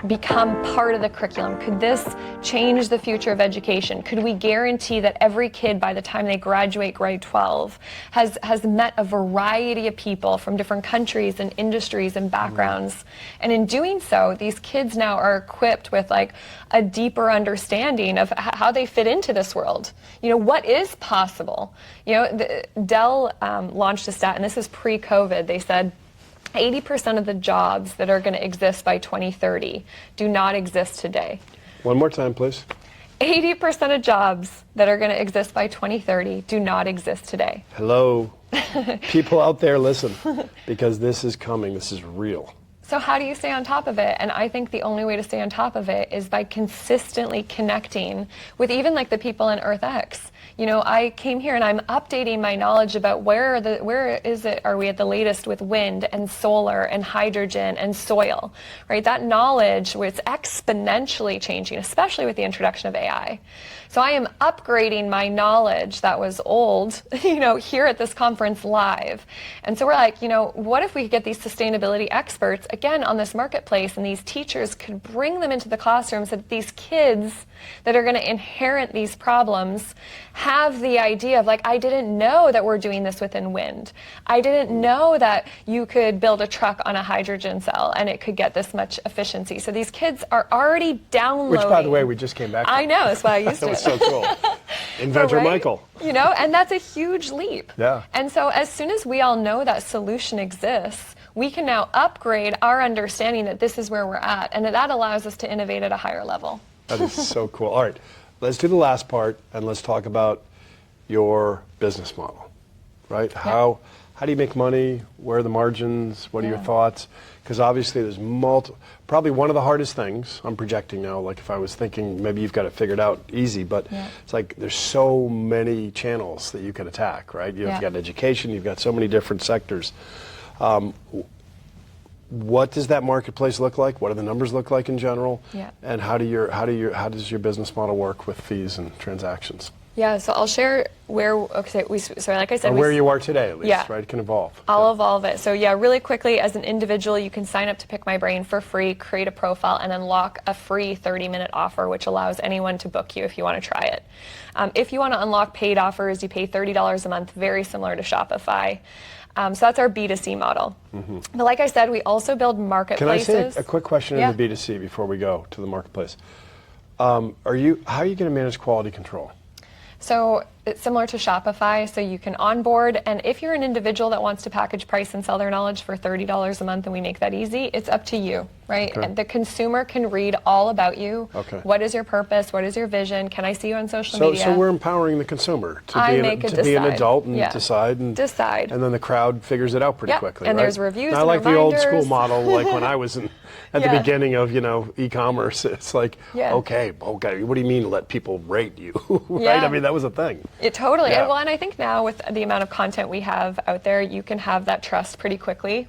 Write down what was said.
become part of the curriculum? Could this change the future of education? Could we guarantee that every kid by the time they graduate grade 12 has met a variety of people from different countries and industries and backgrounds? And in doing so, these kids now are equipped with like a deeper understanding of how they fit into this world. What is possible? Dell launched a stat, and this is pre-COVID. They said 80% of the jobs that are going to exist by 2030 do not exist today. One more time, please. 80% of jobs that are going to exist by 2030 do not exist today. Hello. People out there, listen, because this is coming. This is real. So how do you stay on top of it? And I think the only way to stay on top of it is by consistently connecting with even like the people in EarthX. I came here and I'm updating my knowledge about where are we at the latest with wind and solar and hydrogen and soil, right? That knowledge where it's exponentially changing, especially with the introduction of AI. So I am upgrading my knowledge that was old, here at this conference live. And so we're like, what if we could get these sustainability experts again on this marketplace, and these teachers could bring them into the classroom so that these kids that are going to inherit these problems have the idea of like, I didn't know that we're doing this within wind. I didn't know that you could build a truck on a hydrogen cell and it could get this much efficiency. So these kids are already downloading. Which, by the way, we just came back from. I know, that's why I used That it. was so cool. Inventor Right? Michael. And that's a huge leap. Yeah. And so as soon as we all know that solution exists, we can now upgrade our understanding that this is where we're at, and that allows us to innovate at a higher level. That is so cool. All right, let's do the last part, and let's talk about your business model, right? Yeah. How do you make money? Where are the margins? What are your thoughts? Because obviously there's probably one of the hardest things, I'm projecting now, like if I was thinking maybe you've got it figured out easy, but it's like there's so many channels that you can attack, right? You've got education, you've got so many different sectors. What does that marketplace look like? What do the numbers look like in general? Yeah. And how does your business model work with fees and transactions? Yeah, so I'll share like I said, Or where you are today, at least, right? It can evolve. I'll evolve it. So really quickly, as an individual, you can sign up to Pick My Brain for free, create a profile, and unlock a free 30-minute offer, which allows anyone to book you if you want to try it. If you want to unlock paid offers, you pay $30 a month, very similar to Shopify. So that's our B2C model. But like I said, we also build marketplaces. Can I say a quick question in the B2C before we go to the marketplace? How are you going to manage quality control? So it's similar to Shopify, so you can onboard, and if you're an individual that wants to package, price, and sell their knowledge for $30 a month and we make that easy, it's up to you, right? Okay. And the consumer can read all about you. Okay. What is your purpose? What is your vision? Can I see you on social media? So we're empowering the consumer to be an adult and decide. And then the crowd figures it out pretty quickly, and right? there's reviews Not and like reminders. the old school model, like when I was at the beginning of e-commerce. It's like, okay, what do you mean let people rate you, right? I mean, that was a thing. Totally. Yeah. And I think now with the amount of content we have out there, you can have that trust pretty quickly.